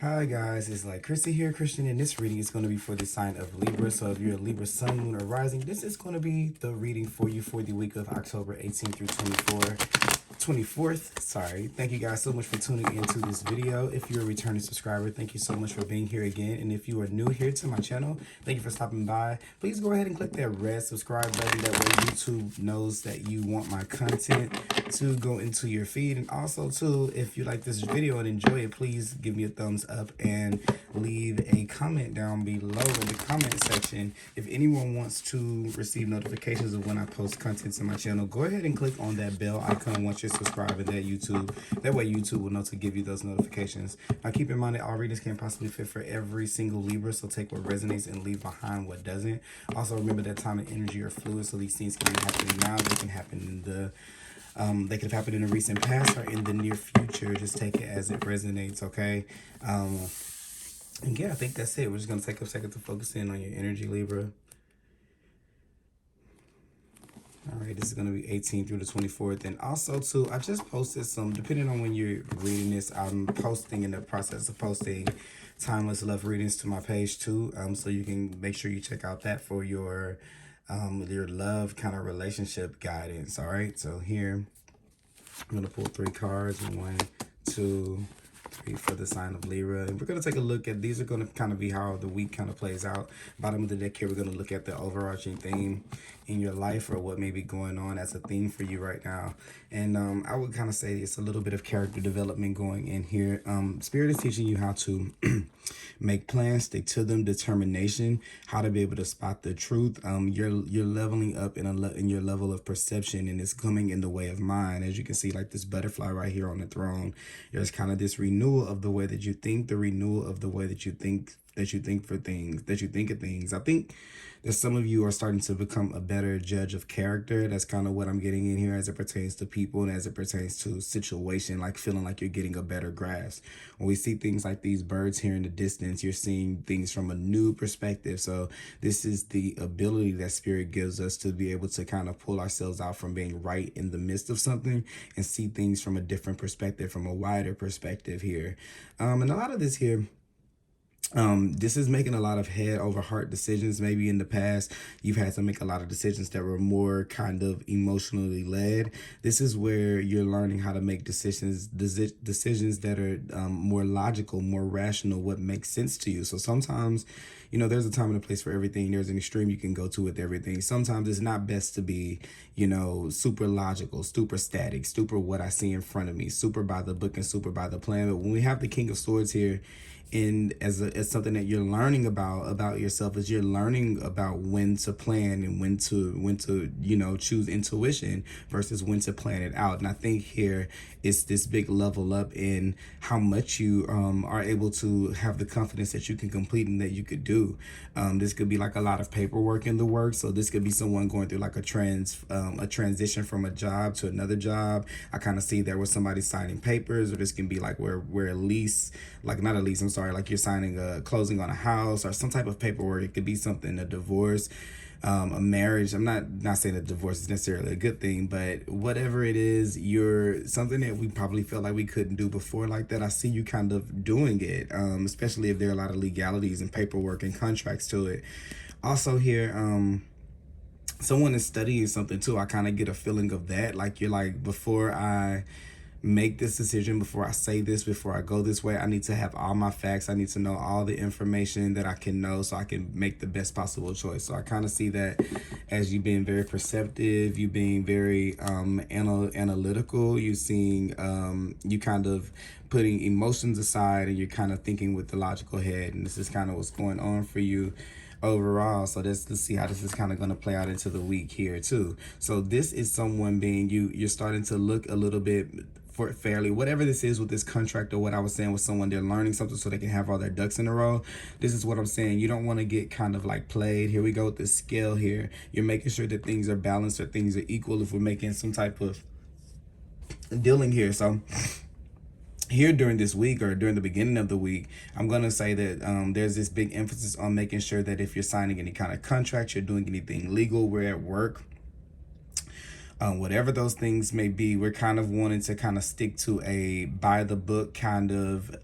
Hi guys, it's like Chrissy here, Christian, and this reading is going to be for the sign of Libra. So if you're a Libra sun, moon, or rising, this is going to be the reading for you for the week of October 18th through 24th. Sorry. Thank you guys so much for tuning into this video. If you're a returning subscriber, thank you so much for being here again. And if you are new here to my channel, thank you for stopping by. Please go ahead and click that red subscribe button. That way YouTube knows that you want my content to go into your feed. And also too, if you like this video and enjoy it, please give me a thumbs up and leave a comment down below in the comment section. If anyone wants to receive notifications of when I post content to my channel, go ahead and click on that bell icon once you're subscribed to that YouTube. That way YouTube will know to give you those notifications. Now keep in mind that all readings can't possibly fit for every single Libra, so take what resonates and leave behind what doesn't. Also remember that time and energy are fluid, so these things can be happening now, they can happen in the they could have happened in the recent past or in the near future. Just take it as it resonates, okay? And yeah, I think that's it. We're just going to take a second to focus in on your energy, Libra. All right, this is going to be 18th through the 24th. And also, too, I just posted some, depending on when you're reading this, I'm posting in the process of posting timeless love readings to my page, too. So you can make sure you check out that for your love kind of relationship guidance. All right, so here I'm gonna pull 3 cards. 1, 2, 3 for the sign of Libra, and we're gonna take a look at these. Are gonna kind of be how the week kind of plays out. Bottom of the deck here, we're gonna look at the overarching theme in your life, or what may be going on as a theme for you right now. And I would kind of say it's a little bit of character development going in here. Spirit is teaching you how to make plans, stick to them, determination, how to be able to spot the truth. You're leveling up in your level of perception, and it's coming in the way of mind. As you can see, like this butterfly right here on the throne, there's kind of this renewal of the way that you think, the renewal of the way that you think for things, that you think of things. I think that some of you are starting to become a better judge of character. That's kind of what I'm getting in here as it pertains to people and as it pertains to situation, like feeling like you're getting a better grasp. When we see things like these birds here in the distance, you're seeing things from a new perspective. So this is the ability that Spirit gives us to be able to kind of pull ourselves out from being right in the midst of something and see things from a different perspective, from a wider perspective here. And a lot of this here, this is making a lot of head over heart decisions. Maybe in the past, you've had to make a lot of decisions that were more kind of emotionally led. This is where you're learning how to make decisions that are more logical, more rational, what makes sense to you. So sometimes, you know, there's a time and a place for everything. There's an extreme you can go to with everything. Sometimes it's not best to be, you know, super logical, super static, super what I see in front of me, super by the book and super by the plan. But when we have the King of Swords here, and as something that you're learning about yourself, is you're learning about when to plan and when to you know, choose intuition versus when to plan it out. And I think here it's this big level up in how much you are able to have the confidence that you can complete and that you could do. This could be like a lot of paperwork in the work. So this could be someone going through like a transition from a job to another job. I kind of see there where somebody's signing papers, or this can be like where a lease, like not a lease, I'm sorry, like you're signing a closing on a house or some type of paperwork. It could be something, a divorce, a marriage. I'm not saying that divorce is necessarily a good thing, but whatever it is, you're something that we probably felt like we couldn't do before like that. I see you kind of doing it, especially if there are a lot of legalities and paperwork and contracts to it. Also here, someone is studying something too. I kind of get a feeling of that. Like you're like, before I make this decision, before I say this, before I go this way, I need to have all my facts. I need to know all the information that I can know so I can make the best possible choice. So I kind of see that as you being very perceptive, you being very analytical, you seeing, you kind of putting emotions aside and you're kind of thinking with the logical head. And this is kind of what's going on for you overall. So let's see how this is kind of going to play out into the week here too. So this is someone being, you're starting to look a little bit for fairly, whatever this is with this contract, or what I was saying with someone, they're learning something so they can have all their ducks in a row. This is what I'm saying. You don't want to get kind of like played. Here we go with the scale here. You're making sure that things are balanced or things are equal if we're making some type of dealing here. So here during this week, or during the beginning of the week, I'm going to say that there's this big emphasis on making sure that if you're signing any kind of contract, you're doing anything legal, we're at work, Whatever those things may be, we're kind of wanting to kind of stick to a by the book kind of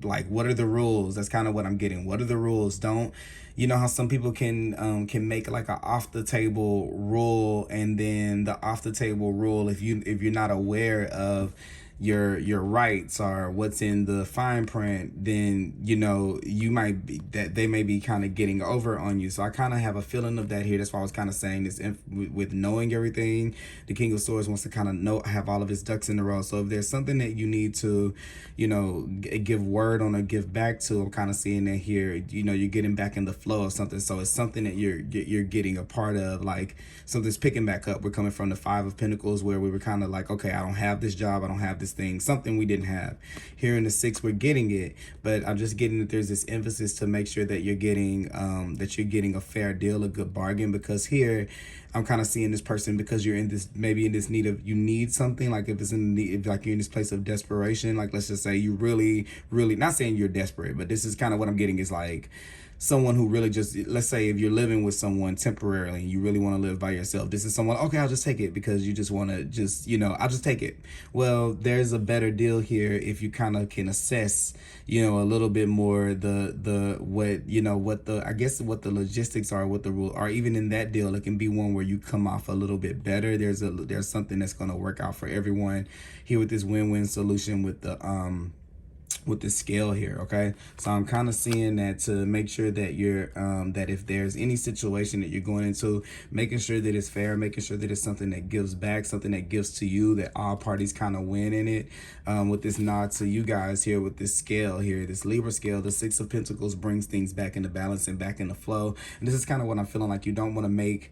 like, what are the rules? That's kind of what I'm getting. What are the rules? Don't, you know how some people can make like a off the table rule, and then the off the table rule, if you're not aware of your rights or what's in the fine print, then you know you might be that they may be kind of getting over on you. So I kind of have a feeling of that here. That's why I was kind of saying this, with knowing everything. The King of Swords wants to kind of know, have all of his ducks in a row. So if there's something that you need to, you know, give word on or give back to, I'm kind of seeing that here. You know, you're getting back in the flow of something. So it's something that you're getting a part of, like something's picking back up. We're coming from the Five of Pentacles, where we were kind of like, okay, I don't have this job, I don't have this thing, something we didn't have. Here in the Six, we're getting it, but I'm just getting that there's this emphasis to make sure that you're getting a fair deal, a good bargain, because here I'm kind of seeing this person, because you're in this, maybe in this need of, you need something, like if it's in the, if like you're in this place of desperation, like let's just say you really, not saying you're desperate, but this is kind of what I'm getting, is like someone who really just, let's say if you're living with someone temporarily and you really want to live by yourself, this is someone, okay, I'll just take it because you just want to just, you know, I'll just take it. Well, there's a better deal here if you kind of can assess, you know, a little bit more the what, you know, what the, I guess what the logistics are, what the rule are. Even in that deal, it can be one where you come off a little bit better. There's something that's going to work out for everyone here with this win-win solution with the scale here. Okay, so I'm kind of seeing that, to make sure that you're that if there's any situation that you're going into, making sure that it's fair, making sure that it's something that gives back, something that gives to you, that all parties kind of win in it. With this nod to you guys here, with this scale here, this Libra scale, the Six of Pentacles brings things back into balance and back into flow. And this is kind of what I'm feeling like. You don't want to make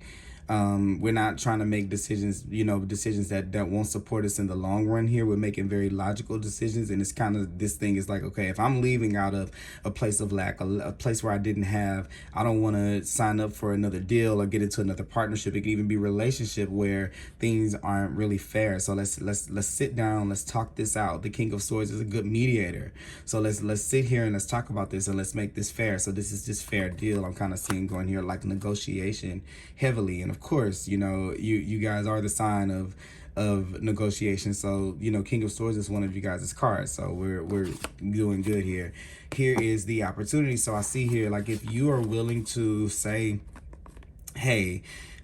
we're not trying to make decisions, you know, decisions that won't support us in the long run here. We're making very logical decisions. And it's kind of, this thing is like, okay, if I'm leaving out of a place of lack, a place where I didn't have, I don't want to sign up for another deal or get into another partnership. It can even be relationship where things aren't really fair. So let's sit down, let's talk this out. The King of Swords is a good mediator. So let's sit here and let's talk about this and let's make this fair. So this is just fair deal. I'm kind of seeing going here like negotiation heavily. And of course, you know, you guys are the sign of negotiation. So, you know, King of Swords is one of you guys' cards. So we're doing good here. Here is the opportunity. So I see here, like, if you are willing to say, hey,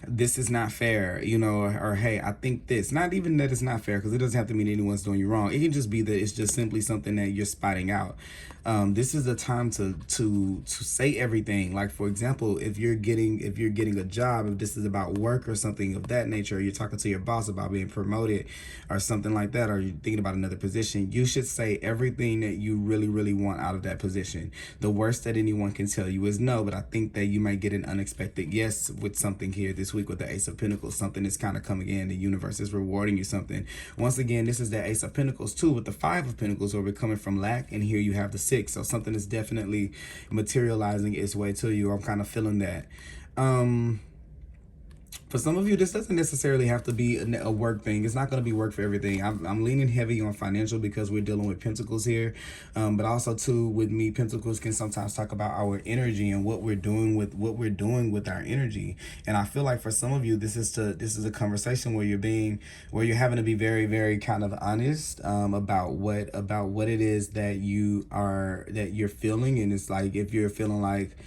this is not fair, you know, or hey, I think this, not even that it's not fair, because it doesn't have to mean anyone's doing you wrong. It can just be that it's just simply something that you're spotting out. This is the time to say everything. Like, for example, if you're getting a job, if this is about work or something of that nature, or you're talking to your boss about being promoted or something like that, or you're thinking about another position, you should say everything that you really want out of that position. The worst that anyone can tell you is no, but I think that you might get an unexpected yes with something here this week with the Ace of Pentacles. Something is kind of coming in. The universe is rewarding you something. Once again, this is the Ace of Pentacles too, with the Five of Pentacles, where we're coming from lack, and here you have the Six. So something is definitely materializing its way to you. I'm kind of feeling that. For some of you, this doesn't necessarily have to be a work thing. It's not going to be work for everything. I'm leaning heavy on financial because we're dealing with Pentacles here. But also too, with me, Pentacles can sometimes talk about our energy and what we're doing with our energy. And I feel like for some of you, this is a conversation where you're having to be very kind of honest about what it is that you're feeling. And it's like, if you're feeling like,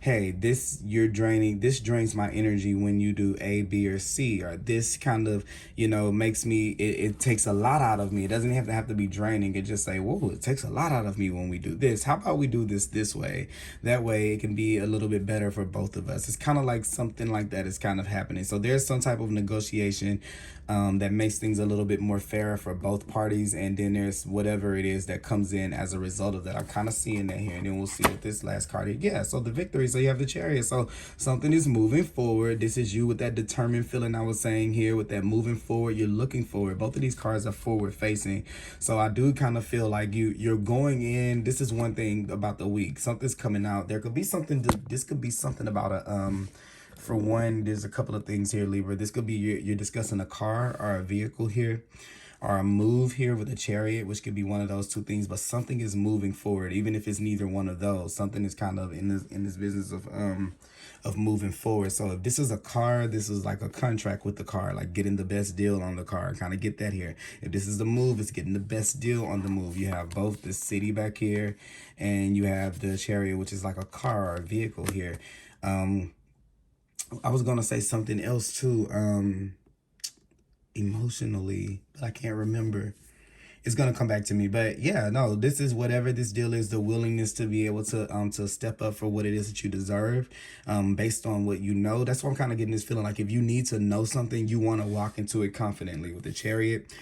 hey, this drains my energy when you do A, B, or C, or this kind of, you know, makes me, it takes a lot out of me. It doesn't have to be draining. It just say, whoa, it takes a lot out of me when we do this. How about we do this way? That way it can be a little bit better for both of us. It's kind of like something like that is kind of happening. So there's some type of negotiation that makes things a little bit more fair for both parties. And then there's whatever it is that comes in as a result of that. I'm kind of seeing that here. And then we'll see with this last card here. Yeah, so the Victory. So you have the Chariot. So something is moving forward. This is you with that determined feeling I was saying here, with that moving forward. You're looking forward. Both of these cards are forward facing. So I do kind of feel like you're going in. This is one thing about the week. Something's coming out. There could be something. This could be something about a for one, there's a couple of things here, Libra. This could be you're discussing a car or a vehicle here. or a move here with a chariot, which could be one of those two things, but something is moving forward, even if it's neither one of those. Something is kind of in this business of moving forward. So if this is a car, this is like a contract with the car, like getting the best deal on the car. Kind of get that here. If this is the move, it's getting the best deal on the move. You have both the city back here, and you have the chariot, which is like a car or a vehicle here. I was gonna say something else too, emotionally, but I can't remember. It's gonna come back to me. But yeah, no, this is whatever this deal is, the willingness to be able to step up for what it is that you deserve, based on what you know. That's why I'm kind of getting this feeling like if you need to know something, you want to walk into it confidently with the chariot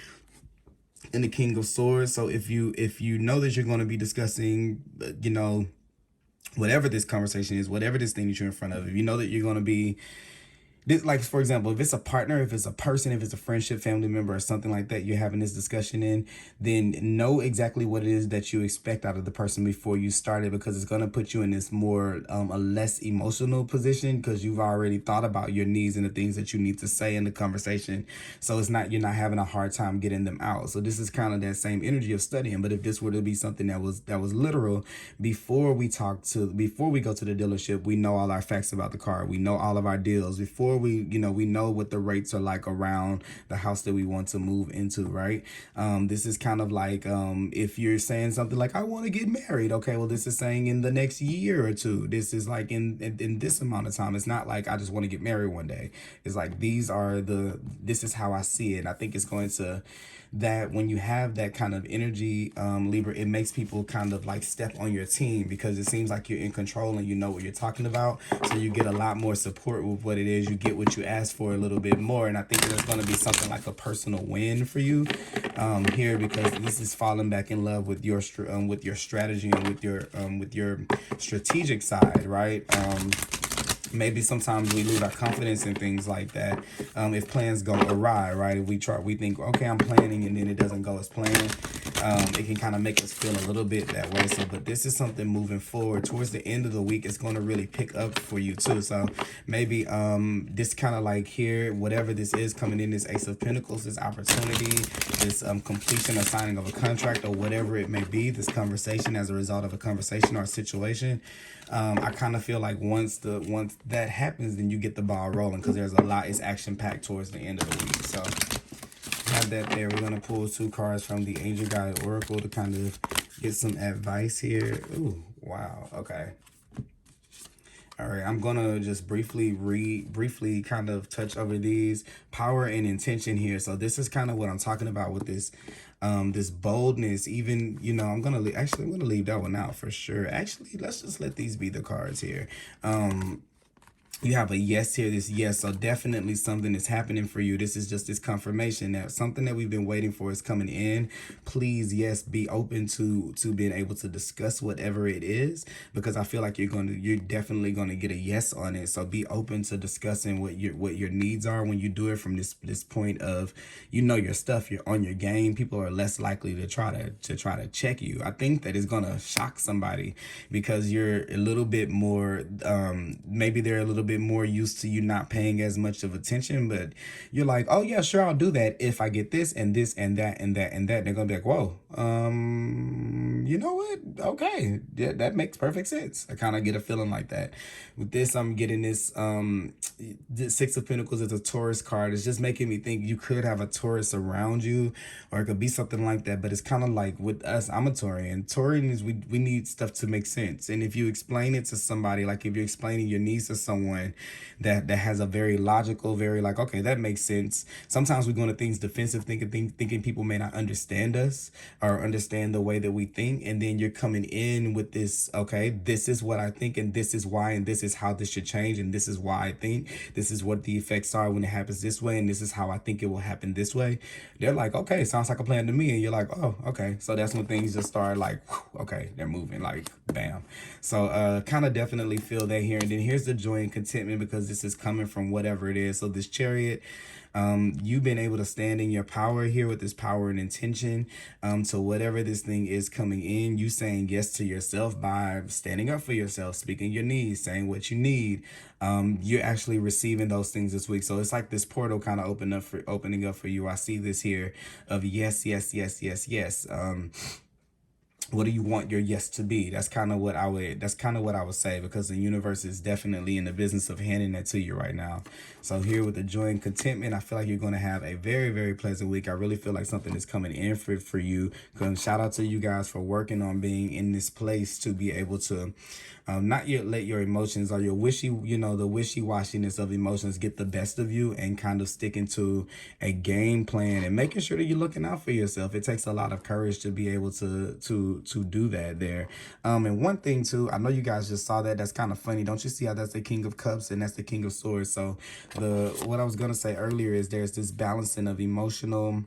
and the king of swords. So if you know that you're going to be discussing, whatever this conversation is, whatever this thing that you're in front of, if you know that you're going to be this, like, for example, if it's a partner, if it's a person, if it's a friendship, family member, or something like that you're having this discussion in, then know exactly what it is that you expect out of the person before you start it, because it's going to put you in this more, a less emotional position, because you've already thought about your needs and the things that you need to say in the conversation. So you're not having a hard time getting them out. So this is kind of that same energy of studying. But if this were to be something that was literal, before we go to the dealership, we know all our facts about the car. We know all of our deals. Before we know what the rates are like around the house that we want to move into, right? This is kind of like, if you're saying something like, I want to get married. Okay, well, this is saying in the next year or two. This is like in this amount of time. It's not like I just want to get married one day. It's like this is how I see it. And I think it's going to, that when you have that kind of energy, Libra, it makes people kind of like step on your team, because it seems like you're in control and you know what you're talking about. So you get a lot more support with what it is. You get what you ask for a little bit more. And I think there's going to be something like a personal win for you here, because this is falling back in love with your strategy and with your strategic side, right? Maybe sometimes we lose our confidence in things like that. If plans go awry, right? If we think, okay, I'm planning, and then it doesn't go as planned. It can kind of make us feel a little bit that way. So, but this is something moving forward towards the end of the week. It's going to really pick up for you too. So maybe this kind of like here, whatever this is coming in, this Ace of Pentacles, this opportunity, this completion or signing of a contract, or whatever it may be, this conversation as a result of a conversation or a situation. I kind of feel like once that happens, then you get the ball rolling, because there's a lot. It's action packed towards the end of the week. So have that there. We're gonna pull 2 cards from the Angel Guide Oracle to kind of get some advice here. Ooh, wow. Okay. All right, I'm gonna just briefly kind of touch over these power and intention here. So this is kind of what I'm talking about with this this boldness. Even, I'm gonna leave that one out for sure. Actually, let's just let these be the cards here. You have a yes here, this yes. So definitely something is happening for you. This is just this confirmation that something that we've been waiting for is coming in. Please, yes, be open to being able to discuss whatever it is, because I feel like you're definitely gonna get a yes on it. So be open to discussing what your needs are when you do it from this point of, your stuff, you're on your game. People are less likely to try to check you. I think that is gonna shock somebody, because you're a little bit more maybe they're a little bit more used to you not paying as much of attention, but you're like, oh yeah, sure, I'll do that if I get this and this and that and that and that. They're gonna be like, whoa, you know what? Okay, yeah, that makes perfect sense. I kind of get a feeling like that. With this, I'm getting this the 6 of Pentacles is a Taurus card. It's just making me think you could have a Taurus around you, or it could be something like that. But it's kind of like with us, I'm a Taurian. Taurian is we need stuff to make sense. And if you explain it to somebody, like if you're explaining your needs to someone that has a very logical, very like, okay, that makes sense. Sometimes we go into things defensive, thinking people may not understand us or understand the way that we think. And then you're coming in with this, okay, this is what I think, and this is why, and this is how this should change, and this is why I think, this is what the effects are when it happens this way, and this is how I think it will happen this way. They're like, okay, sounds like a plan to me. And you're like, oh, okay. So that's when things just start like, okay, they're moving, like bam. So kind of definitely feel that here. And then here's the joy and contentment, because this is coming from whatever it is. So this chariot, You've been able to stand in your power here with this power and intention to whatever this thing is coming in. You saying yes to yourself by standing up for yourself, speaking your needs, saying what you need. You're actually receiving those things this week. So it's like this portal kind of opening up for you. I see this here of yes, yes, yes, yes, yes. What do you want your yes to be? That's kind of what I would say, because the universe is definitely in the business of handing that to you right now. So here with the joy and contentment, I feel like you're going to have a very, very pleasant week. I really feel like something is coming in for you. Shout out to you guys for working on being in this place to be able to not let your emotions or your the wishy-washiness of emotions get the best of you, and kind of sticking to a game plan and making sure that you're looking out for yourself. It takes a lot of courage to be able to do that there. And one thing too, I know you guys just saw that. That's kind of funny. Don't you see how that's the King of Cups and that's the King of Swords? So what I was gonna say earlier is there's this balancing of emotional.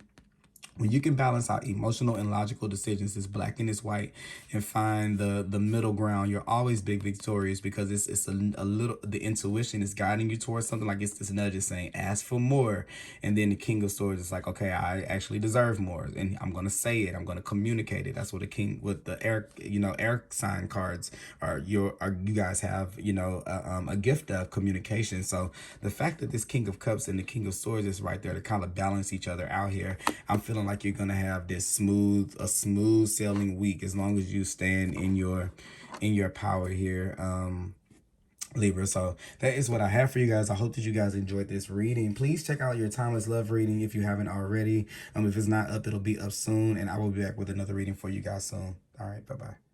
When you can balance out emotional and logical decisions, it's black and it's white, and find the middle ground, you're always big victorious, because it's a little, the intuition is guiding you towards something. Like it's this nudge is saying ask for more, and then the King of Swords is like, okay, I actually deserve more, and I'm gonna say it, I'm gonna communicate it. That's what the king with the air sign cards are. You guys have a gift of communication. So the fact that this King of Cups and the King of Swords is right there to kind of balance each other out here, I'm feeling like you're gonna have this smooth sailing week, as long as you stand in your power here, Libra. So that is what I have for you guys. I hope that you guys enjoyed this reading. Please check out your timeless love reading if you haven't already. If it's not up, it'll be up soon, and I will be back with another reading for you guys soon. All right, bye bye.